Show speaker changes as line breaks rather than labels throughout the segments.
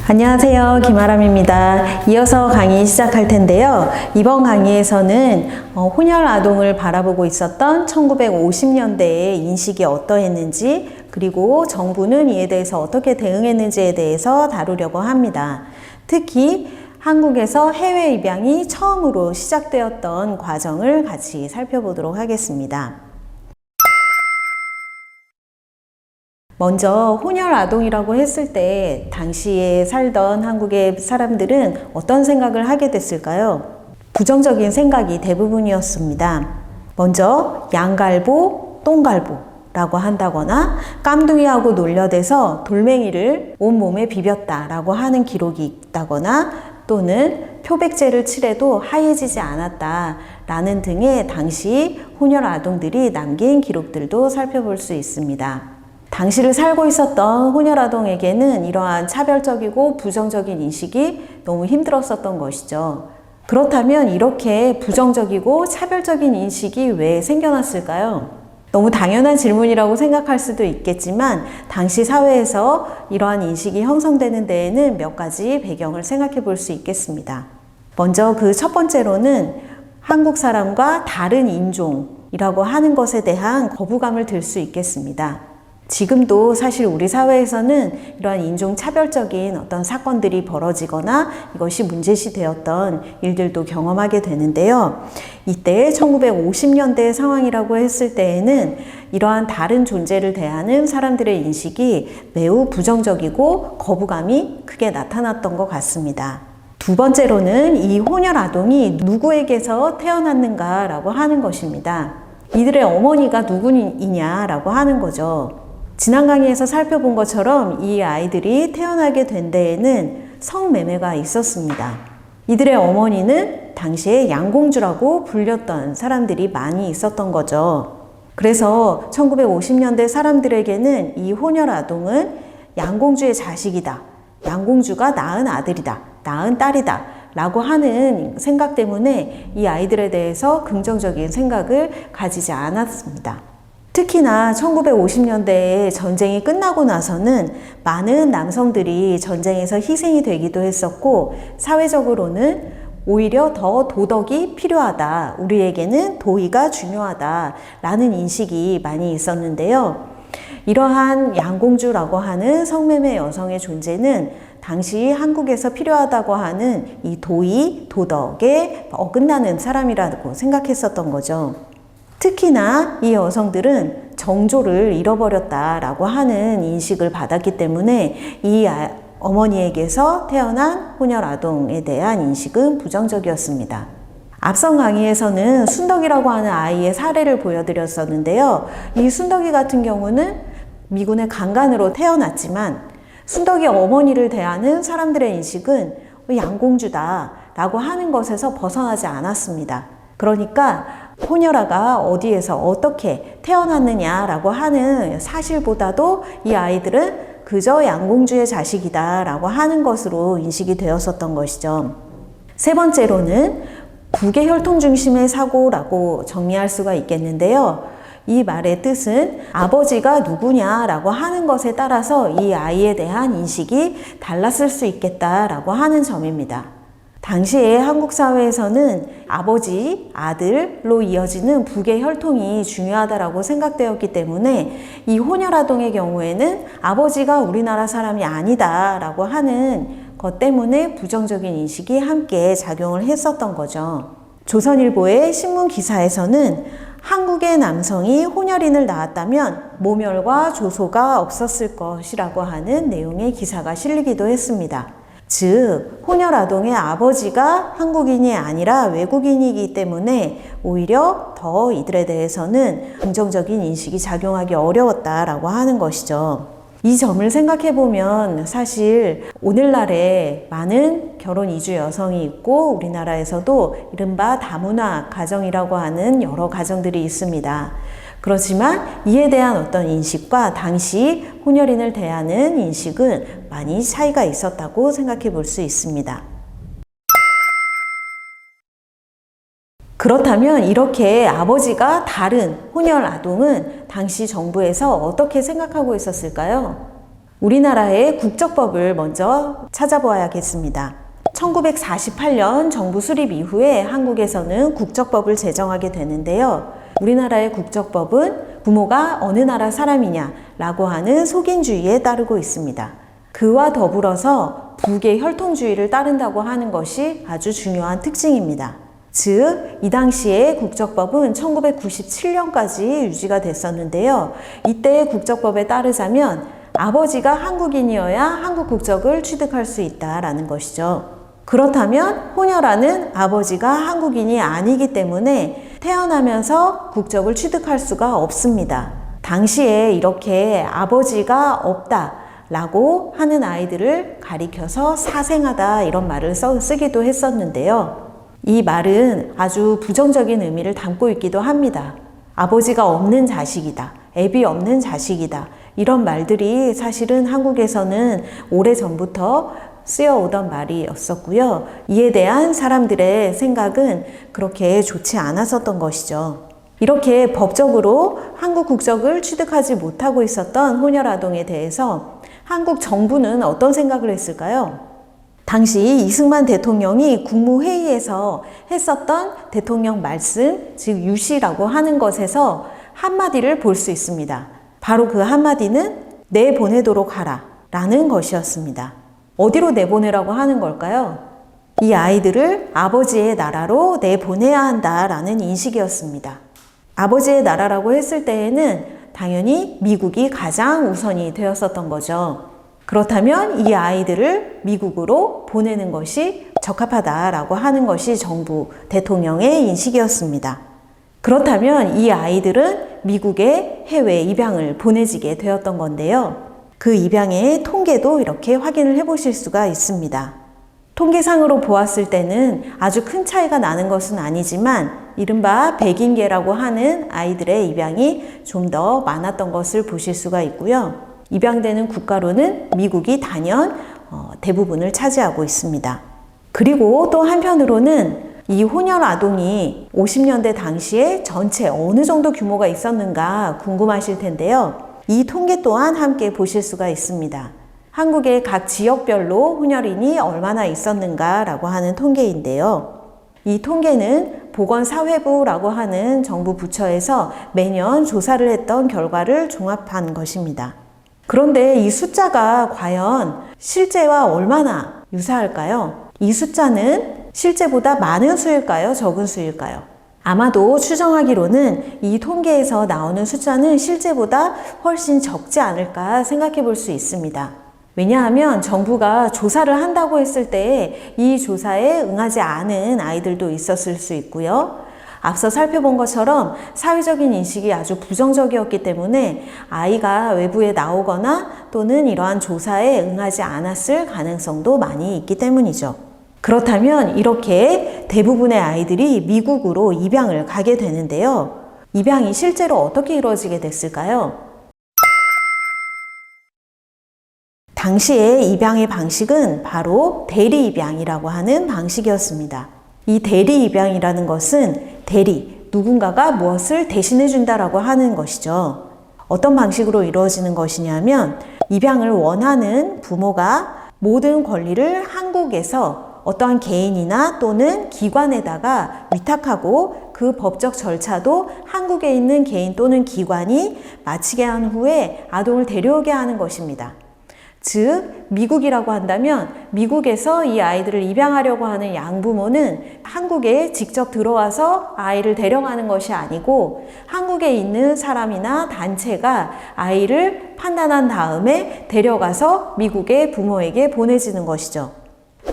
안녕하세요. 김아람입니다. 이어서 강의 시작할 텐데요. 이번 강의에서는 혼혈 아동을 바라보고 있었던 1950년대의 인식이 어떠했는지, 그리고 정부는 이에 대해서 어떻게 대응했는지에 대해서 다루려고 합니다. 특히 한국에서 해외 입양이 처음으로 시작되었던 과정을 같이 살펴보도록 하겠습니다. 먼저 혼혈 아동이라고 했을 때 당시에 살던 한국의 사람들은 어떤 생각을 하게 됐을까요? 부정적인 생각이 대부분이었습니다. 먼저 양갈보, 똥갈보라고 한다거나 깜둥이하고 놀려대서 돌멩이를 온몸에 비볐다라고 하는 기록이 있다거나 또는 표백제를 칠해도 하얘지지 않았다라는 등의 당시 혼혈 아동들이 남긴 기록들도 살펴볼 수 있습니다. 당시를 살고 있었던 혼혈 아동에게는 이러한 차별적이고 부정적인 인식이 너무 힘들었었던 것이죠. 그렇다면 이렇게 부정적이고 차별적인 인식이 왜 생겨났을까요? 너무 당연한 질문이라고 생각할 수도 있겠지만 당시 사회에서 이러한 인식이 형성되는 데에는 몇 가지 배경을 생각해 볼 수 있겠습니다. 먼저 그 첫 번째로는 한국 사람과 다른 인종이라고 하는 것에 대한 거부감을 들 수 있겠습니다. 지금도 사실 우리 사회에서는 이러한 인종차별적인 어떤 사건들이 벌어지거나 이것이 문제시 되었던 일들도 경험하게 되는데요. 이때 1950년대 상황이라고 했을 때에는 이러한 다른 존재를 대하는 사람들의 인식이 매우 부정적이고 거부감이 크게 나타났던 것 같습니다. 두 번째로는 이 혼혈 아동이 누구에게서 태어났는가라고 하는 것입니다. 이들의 어머니가 누구이냐라고 하는 거죠. 지난 강의에서 살펴본 것처럼 이 아이들이 태어나게 된 데에는 성매매가 있었습니다. 이들의 어머니는 당시에 양공주라고 불렸던 사람들이 많이 있었던 거죠. 그래서 1950년대 사람들에게는 이 혼혈 아동은 양공주의 자식이다, 양공주가 낳은 아들이다, 낳은 딸이다 라고 하는 생각 때문에 이 아이들에 대해서 긍정적인 생각을 가지지 않았습니다. 특히나 1950년대에 전쟁이 끝나고 나서는 많은 남성들이 전쟁에서 희생이 되기도 했었고, 사회적으로는 오히려 더 도덕이 필요하다, 우리에게는 도의가 중요하다 라는 인식이 많이 있었는데요. 이러한 양공주라고 하는 성매매 여성의 존재는 당시 한국에서 필요하다고 하는 이 도의, 도덕에 어긋나는 사람이라고 생각했었던 거죠. 특히나 이 여성들은 정조를 잃어버렸다라고 하는 인식을 받았기 때문에 이 어머니에게서 태어난 혼혈 아동에 대한 인식은 부정적이었습니다. 앞선 강의에서는 순덕이라고 하는 아이의 사례를 보여드렸었는데요. 이 순덕이 같은 경우는 미군의 강간으로 태어났지만 순덕이 어머니를 대하는 사람들의 인식은 양공주다 라고 하는 것에서 벗어나지 않았습니다. 그러니까 혼혈아가 어디에서 어떻게 태어났느냐라고 하는 사실보다도 이 아이들은 그저 양공주의 자식이다 라고 하는 것으로 인식이 되었었던 것이죠. 세 번째로는 부계혈통 중심의 사고라고 정리할 수가 있겠는데요. 이 말의 뜻은 아버지가 누구냐라고 하는 것에 따라서 이 아이에 대한 인식이 달랐을 수 있겠다라고 하는 점입니다. 당시에 한국 사회에서는 아버지, 아들로 이어지는 부계 혈통이 중요하다고 생각되었기 때문에 이 혼혈 아동의 경우에는 아버지가 우리나라 사람이 아니다라고 하는 것 때문에 부정적인 인식이 함께 작용을 했었던 거죠. 조선일보의 신문 기사에서는 한국의 남성이 혼혈인을 낳았다면 모멸과 조소가 없었을 것이라고 하는 내용의 기사가 실리기도 했습니다. 즉, 혼혈 아동의 아버지가 한국인이 아니라 외국인이기 때문에 오히려 더 이들에 대해서는 긍정적인 인식이 작용하기 어려웠다라고 하는 것이죠. 이 점을 생각해 보면 사실 오늘날에 많은 결혼 이주 여성이 있고 우리나라에서도 이른바 다문화 가정이라고 하는 여러 가정들이 있습니다. 그렇지만 이에 대한 어떤 인식과 당시 혼혈인을 대하는 인식은 많이 차이가 있었다고 생각해 볼 수 있습니다. 그렇다면 이렇게 아버지가 다른 혼혈 아동은 당시 정부에서 어떻게 생각하고 있었을까요? 우리나라의 국적법을 먼저 찾아보아야겠습니다. 1948년 정부 수립 이후에 한국에서는 국적법을 제정하게 되는데요. 우리나라의 국적법은 부모가 어느 나라 사람이냐라고 하는 속인주의에 따르고 있습니다. 그와 더불어서 북의 혈통주의를 따른다고 하는 것이 아주 중요한 특징입니다. 즉, 이 당시의 국적법은 1997년까지 유지가 됐었는데요. 이때의 국적법에 따르자면 아버지가 한국인이어야 한국 국적을 취득할 수 있다라는 것이죠. 그렇다면 혼혈아는 아버지가 한국인이 아니기 때문에 태어나면서 국적을 취득할 수가 없습니다. 당시에 이렇게 아버지가 없다라고 하는 아이들을 가리켜서 사생아다 이런 말을 쓰기도 했었는데요. 이 말은 아주 부정적인 의미를 담고 있기도 합니다. 아버지가 없는 자식이다, 애비 없는 자식이다, 이런 말들이 사실은 한국에서는 오래전부터 쓰여오던 말이었었고요. 이에 대한 사람들의 생각은 그렇게 좋지 않았었던 것이죠. 이렇게 법적으로 한국 국적을 취득하지 못하고 있었던 혼혈아동에 대해서 한국 정부는 어떤 생각을 했을까요? 당시 이승만 대통령이 국무회의에서 했었던 대통령 말씀, 즉 유시라고 하는 것에서 한마디를 볼 수 있습니다. 바로 그 한마디는 내보내도록 하라 라는 것이었습니다. 어디로 내보내라고 하는 걸까요? 이 아이들을 아버지의 나라로 내보내야 한다라는 인식이었습니다. 아버지의 나라라고 했을 때에는 당연히 미국이 가장 우선이 되었었던 거죠. 그렇다면 이 아이들을 미국으로 보내는 것이 적합하다라고 하는 것이 정부 대통령의 인식이었습니다. 그렇다면 이 아이들은 미국의 해외 입양을 보내지게 되었던 건데요. 그 입양의 통계도 이렇게 확인을 해보실 수가 있습니다. 통계상으로 보았을 때는 아주 큰 차이가 나는 것은 아니지만 이른바 백인계라고 하는 아이들의 입양이 좀 더 많았던 것을 보실 수가 있고요. 입양되는 국가로는 미국이 단연 대부분을 차지하고 있습니다. 그리고 또 한편으로는 이 혼혈 아동이 50년대 당시에 전체 어느 정도 규모가 있었는가 궁금하실 텐데요. 이 통계 또한 함께 보실 수가 있습니다. 한국의 각 지역별로 혼혈인이 얼마나 있었는가라고 하는 통계인데요. 이 통계는 보건사회부라고 하는 정부 부처에서 매년 조사를 했던 결과를 종합한 것입니다. 그런데 이 숫자가 과연 실제와 얼마나 유사할까요? 이 숫자는 실제보다 많은 수일까요? 적은 수일까요? 아마도 추정하기로는 이 통계에서 나오는 숫자는 실제보다 훨씬 적지 않을까 생각해 볼 수 있습니다. 왜냐하면 정부가 조사를 한다고 했을 때 이 조사에 응하지 않은 아이들도 있었을 수 있고요. 앞서 살펴본 것처럼 사회적인 인식이 아주 부정적이었기 때문에 아이가 외부에 나오거나 또는 이러한 조사에 응하지 않았을 가능성도 많이 있기 때문이죠. 그렇다면 이렇게 대부분의 아이들이 미국으로 입양을 가게 되는데요. 입양이 실제로 어떻게 이루어지게 됐을까요? 당시의 입양의 방식은 바로 대리 입양이라고 하는 방식이었습니다. 이 대리 입양이라는 것은 대리, 누군가가 무엇을 대신해 준다라고 하는 것이죠. 어떤 방식으로 이루어지는 것이냐면 입양을 원하는 부모가 모든 권리를 한국에서 어떠한 개인이나 또는 기관에다가 위탁하고 그 법적 절차도 한국에 있는 개인 또는 기관이 마치게 한 후에 아동을 데려오게 하는 것입니다. 즉, 미국이라고 한다면 미국에서 이 아이들을 입양하려고 하는 양부모는 한국에 직접 들어와서 아이를 데려가는 것이 아니고 한국에 있는 사람이나 단체가 아이를 판단한 다음에 데려가서 미국의 부모에게 보내지는 것이죠.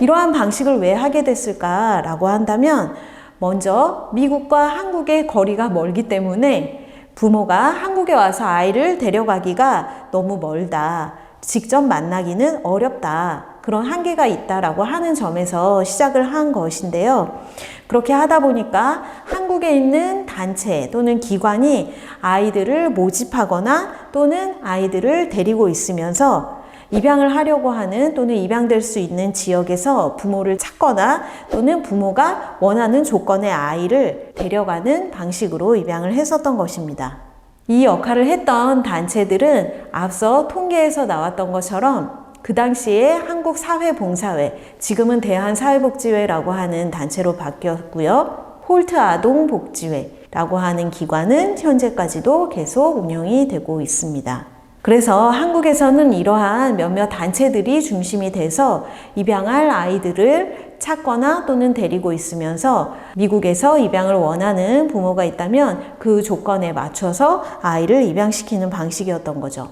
이러한 방식을 왜 하게 됐을까라고 한다면 먼저 미국과 한국의 거리가 멀기 때문에 부모가 한국에 와서 아이를 데려가기가 너무 멀다. 직접 만나기는 어렵다. 그런 한계가 있다라고 하는 점에서 시작을 한 것인데요. 그렇게 하다 보니까 한국에 있는 단체 또는 기관이 아이들을 모집하거나 또는 아이들을 데리고 있으면서 입양을 하려고 하는 또는 입양될 수 있는 지역에서 부모를 찾거나 또는 부모가 원하는 조건의 아이를 데려가는 방식으로 입양을 했었던 것입니다. 이 역할을 했던 단체들은 앞서 통계에서 나왔던 것처럼 그 당시에 한국사회봉사회, 지금은 대한사회복지회라고 하는 단체로 바뀌었고요. 홀트 아동복지회라고 하는 기관은 현재까지도 계속 운영이 되고 있습니다. 그래서 한국에서는 이러한 몇몇 단체들이 중심이 돼서 입양할 아이들을 찾거나 또는 데리고 있으면서 미국에서 입양을 원하는 부모가 있다면 그 조건에 맞춰서 아이를 입양시키는 방식이었던 거죠.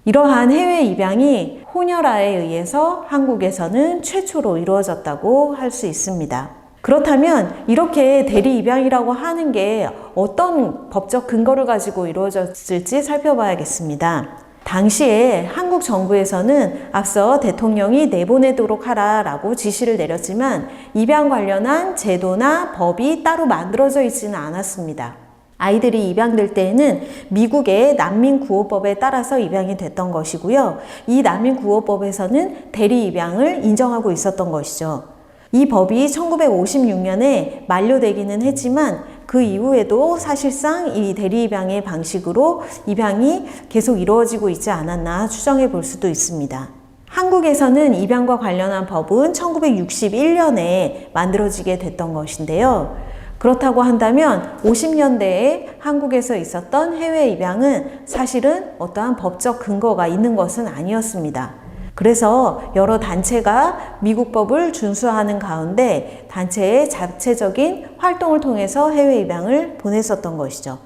이러한 해외 입양이 호녀라에 의해서 한국에서는 최초로 이루어졌다고 할 수 있습니다. 그렇다면 이렇게 대리 입양이라고 하는 게 어떤 법적 근거를 가지고 이루어졌을지 살펴봐야겠습니다. 당시에 한국 정부에서는 앞서 대통령이 내보내도록 하라라고 지시를 내렸지만 입양 관련한 제도나 법이 따로 만들어져 있지는 않았습니다. 아이들이 입양될 때에는 미국의 난민구호법에 따라서 입양이 됐던 것이고요. 이 난민구호법에서는 대리 입양을 인정하고 있었던 것이죠. 이 법이 1956년에 만료되기는 했지만 그 이후에도 사실상 이 대리 입양의 방식으로 입양이 계속 이루어지고 있지 않았나 추정해 볼 수도 있습니다. 한국에서는 입양과 관련한 법은 1961년에 만들어지게 됐던 것인데요. 그렇다고 한다면 50년대에 한국에서 있었던 해외 입양은 사실은 어떠한 법적 근거가 있는 것은 아니었습니다. 그래서 여러 단체가 미국 법을 준수하는 가운데 단체의 자체적인 활동을 통해서 해외 입양을 보냈었던 것이죠.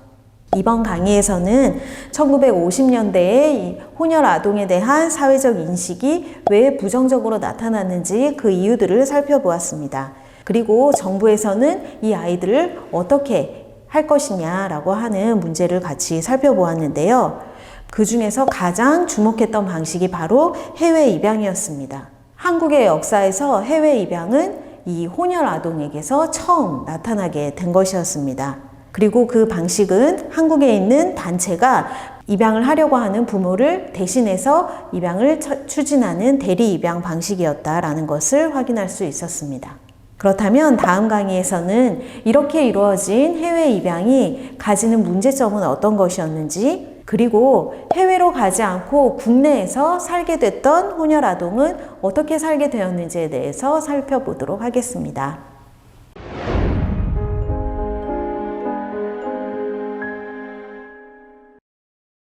이번 강의에서는 1950년대에 이 혼혈 아동에 대한 사회적 인식이 왜 부정적으로 나타났는지 그 이유들을 살펴보았습니다. 그리고 정부에서는 이 아이들을 어떻게 할 것이냐라고 하는 문제를 같이 살펴보았는데요. 그 중에서 가장 주목했던 방식이 바로 해외 입양이었습니다. 한국의 역사에서 해외 입양은 이 혼혈 아동에게서 처음 나타나게 된 것이었습니다. 그리고 그 방식은 한국에 있는 단체가 입양을 하려고 하는 부모를 대신해서 입양을 추진하는 대리 입양 방식이었다라는 것을 확인할 수 있었습니다. 그렇다면 다음 강의에서는 이렇게 이루어진 해외 입양이 가지는 문제점은 어떤 것이었는지, 그리고 해외로 가지 않고 국내에서 살게 됐던 혼혈 아동은 어떻게 살게 되었는지에 대해서 살펴보도록 하겠습니다.